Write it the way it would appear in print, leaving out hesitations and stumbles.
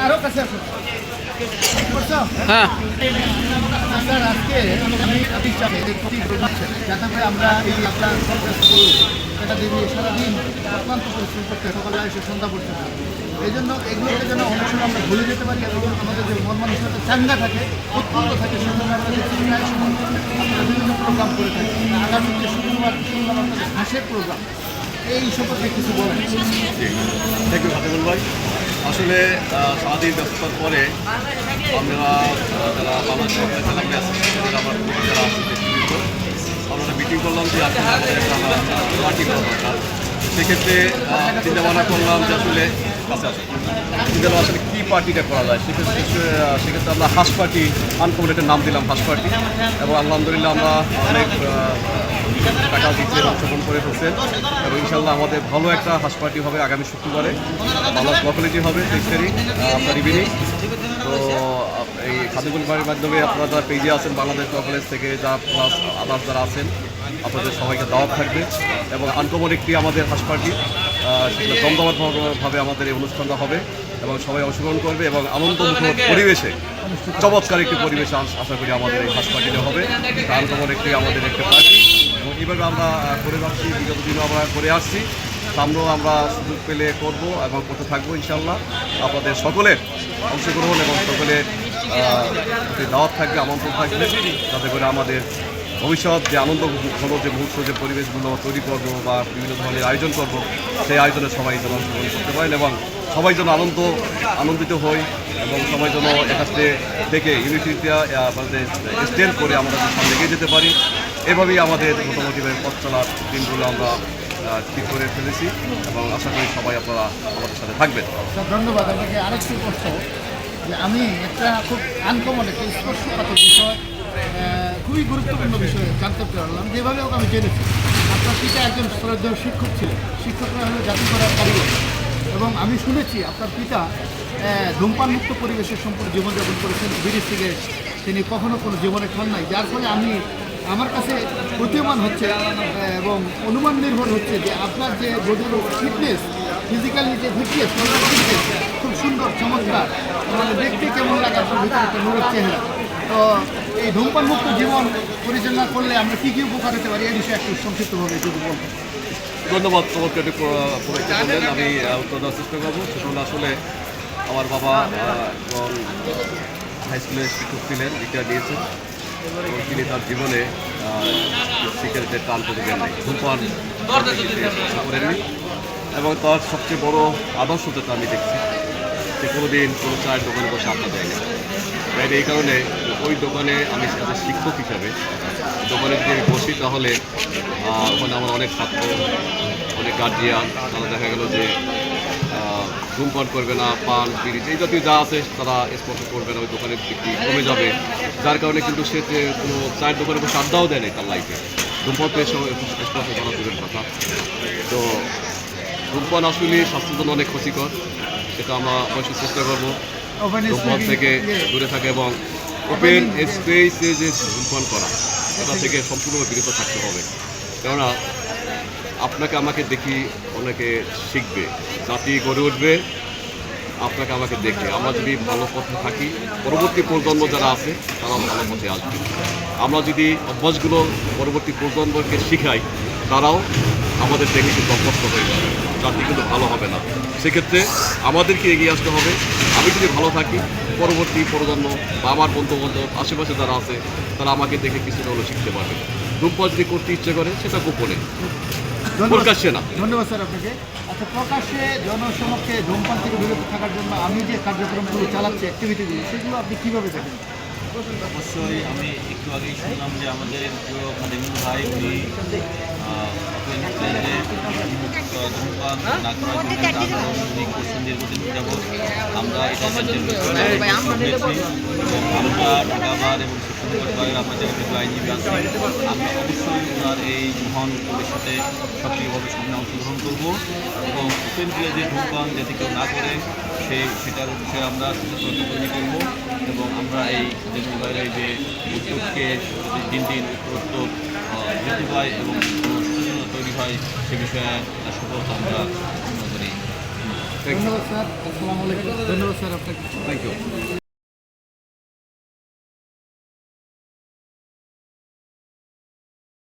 আরো কাছে আসো। হ্যাঁ স্যার আজকে আমি চাই যাতে করে আমরা এই আপনার এটা দিয়ে সারাদিন অত্যন্ত পরিশ্রম করতে সকালে এসে সন্ধ্যা পর্যন্ত এই জন্য এগুলোকে যেন অনেক সময় আমরা ভুলে যেতে পারি এবং আমাদের যে মন মানসিকতা চাঙ্গা থাকে উৎফুল্ল থাকে সেজন্য আমরা প্রায় সময় আমরা বিভিন্ন প্রোগ্রাম করে থাকি আগামী যে শুক্রবার আমাদের হাসের প্রোগ্রাম এই সম্পর্কে কিছু বলেন। থ্যাংক ইউ হাবিবুল ভাই। আসলে সারাদিন ব্যস্ততার পরে আমরা যারা বাংলাদেশ আমার যারা আমরা মিটিং করলাম যে আসলে আমাদের একটা পার্টি করা দরকার। সেক্ষেত্রে চিন্তা ভাবনা করলাম যে আসলে আসলে কী পার্টিটা করা যায়। সেক্ষেত্রে আমরা হাঁস পার্টি আনকমন নাম দিলাম হাঁস পার্টি এবং আলহামদুলিল্লাহ আমরা অনেক টাকা দিতে অংশগ্রহণ করে ফেলছেন এবং ইনশাল্লাহ আমাদের ভালো একটা হাঁস পার্টি হবে আগামী শুক্রবারে। ভালো কোয়ালিটি হবে 23 তারিখ আপনার ইভিনিং। তো এই খাদিকুল বাড়ির মাধ্যমে আপনারা যারা পেজে আছেন বাংলাদেশ কলেজ থেকে যা প্লাস আদার্স যারা আছেন আপনাদের সবাইকে দাওয়াত থাকবে এবং আনকমন একটি আমাদের হাঁস পার্টি সেটা দমদমাটভাবে আমাদের এই অনুষ্ঠানটা হবে এবং সবাই অংশগ্রহণ করবে এবং আনন্দমুখর পরিবেশে চমৎকার একটি পরিবেশে আশা করি আমাদের এই হাঁস পার্টিটা হবে। আনকমন একটি আমাদের একটা পার্টি এবং এইভাবে আমরা করে যাচ্ছি, বিগত দিনও আমরা করে আসছি, সামনেও আমরা সুযোগ পেলে করব এবং করতে থাকবো ইনশাল্লাহ। আপনাদের সকলের অংশগ্রহণ এবং সকলের দাওয়াত থাকবে, আমন্ত্রণ থাকবে যাতে করে আমাদের ভবিষ্যৎ যে আনন্দ ঘন যে মুহূর্ত যে পরিবেশগুলো তৈরি করবো বা বিভিন্ন ধরনের আয়োজন করব সেই আয়োজনে সবাই যেন অংশগ্রহণ করতে পারেন এবং সবাই যেন আনন্দিত হই এবং সবাই যেন একাত্রে থেকে ইউনিটিটা আমাদের স্ট্যান্ড করে আমরা সামনে এগিয়ে যেতে পারি। এভাবেই আমাদের মোটামুটিভাবে পথ চলার দিনগুলো আমরা ঠিক করে ফেলেছি এবং আশা করি সবাই আপনারা আমাদের সাথে থাকবেন। ধন্যবাদ। আপনাকে আরেকটি প্রশ্ন যে আমি একটা খুব আনকমন একটা স্পর্শকাতর বিষয় খুবই গুরুত্বপূর্ণ বিষয় জানতে পারলাম, যেভাবে হোক আমি জেনেছি আপনার পিতা একজন শ্রদ্ধেয় শিক্ষক ছিলেন। শিক্ষকরা হলো জাতি করার কারিগর এবং আমি শুনেছি আপনার পিতা ধূমপানমুক্ত পরিবেশের সম্পর্কে জীবনযাপন করেছেন, বিড়ি সিগারেট তিনি কখনো কোনো জীবনে খান নাই, যার ফলে আমার কাছে প্রতীয়মান হচ্ছে এবং অনুমান নির্ভর হচ্ছে যে আপনার যে বডির ফিটনেস ফিজিক্যালি যে ফিটনেস খুব সুন্দর চমৎকার, মানে দেখতে কেমন লাগে আপনার ভিতরে একটা নূরের চেহারা। তো এই ধূমপানমুক্ত জীবন পরিচালনা করলে আমরা কী কী উপকার হতে পারি এই বিষয়ে একটু সংক্ষিপ্তভাবে যদি বলতেন। ধন্যবাদ। তোমাকে আমি উত্তর দেওয়ার চেষ্টা করবো। সেটা আসলে আমার বাবা হাই স্কুলের শিক্ষক ছিলেন, রিটায়ার দিয়েছেন এবং তিনি তার জীবনে সিগারেটের টান করে দেন নাই, ধূমপান করেননি এবং তার সবচেয়ে বড় আদর্শ যেটা আমি দেখছি যে কোনোদিন কোনো চায়ের দোকানে বসে আড্ডা দেয়নি। তাই এই কারণে ওই দোকানে আমি শিক্ষক হিসাবে দোকানে যদি আমি বসি তাহলে ওখানে আমার অনেক ছাত্র অনেক গার্জিয়ান তারা দেখা গেল যে ধূমপান করবে না, পান বিড়ি এই জাতীয় যা আছে তারা স্পর্শ করবে না, ওই দোকানের বিক্রি কমে যাবে, যার কারণে কিন্তু সে কোনো চায়ের দোকানে বসে আড্ডাও দেয় নাই তার লাইফে। ধূমপান তো স্পর্শ করা দূরের কথা। তো ধূমপান আসলে স্বাস্থ্যের জন্য অনেক ক্ষতিকর, সেটা আমরা অবশ্যই চেষ্টা করবো ধূমপান থেকে দূরে থাকে এবং ওপেন স্পেসে যে ধূমপান করা এটা থেকে সম্পূর্ণভাবে বিরত থাকতে হবে। কেননা আপনাকে আমাকে দেখি অনেকে শিখবে, জাতি গড়ে উঠবে আপনাকে আমাকে দেখে। আমরা যদি ভালো পথে থাকি পরবর্তী প্রজন্ম যারা আছে তারাও ভালো পথে আসবে। আমরা যদি অভ্যাসগুলো পরবর্তী প্রজন্মকে শিখাই তারাও আমাদের দেখে কিন্তু অভ্যস্ত হয়ে যাবে, জাতি কিন্তু ভালো হবে না। সেক্ষেত্রে আমাদেরকে এগিয়ে আসতে হবে। আমি যদি ভালো থাকি পরবর্তী প্রজন্ম বা আমার বন্ধুবান্ধব আশেপাশে যারা আছে তারা আমাকে দেখে কিছুটা হলেও শিখতে পারবে। ধূমপান যদি করতে ইচ্ছে করে সেটা গোপনে, প্রকাশ্যে না। ধন্যবাদ স্যার আপনাকে। আচ্ছা, প্রকাশ্যে জনসমক্ষে ধূমপান থেকে বিরত থাকার জন্য আমি যে কার্যক্রমগুলো চালাচ্ছি অ্যাক্টিভিটিগুলো সেগুলো আপনি কীভাবে দেখেন? অবশ্যই আমি একটু আগেই শুনলাম যে আমাদের প্রিয় খাদিমুল ভাই উনি ধূমপান না করার জন্য একটা আন্দোলন উনি করছেন দীর্ঘদিন যাবৎ। আমরা এটা আমরা ঢাকাবার এবং সুপ্রিমকোর্টের আমরা যারা কিছু আইনজীবী আছি আমরা অবশ্যই ওনার এই মহান উদ্যোগের সাথে সক্রিয়ভাবে সামনে অংশগ্রহণ করবো এবং ওপেন প্লেজে ধূমপান যাতে কেউ না করে সেটার বিষয়ে আমরা সচেতনতা তৈরি করবো এবং আমরা এই খাদিমুল ভাইয়ের এই যে উদ্যোগকে দিন দিন উত্তর বৃদ্ধি পায় এবং সচেতনতা তৈরি হয় সে বিষয়ে সফলতা আমরা মনে করি। Thank you. ধন্যবাদ স্যার, আসসালামু আলাইকুম। ধন্যবাদ স্যার আপনাকে। Thank you.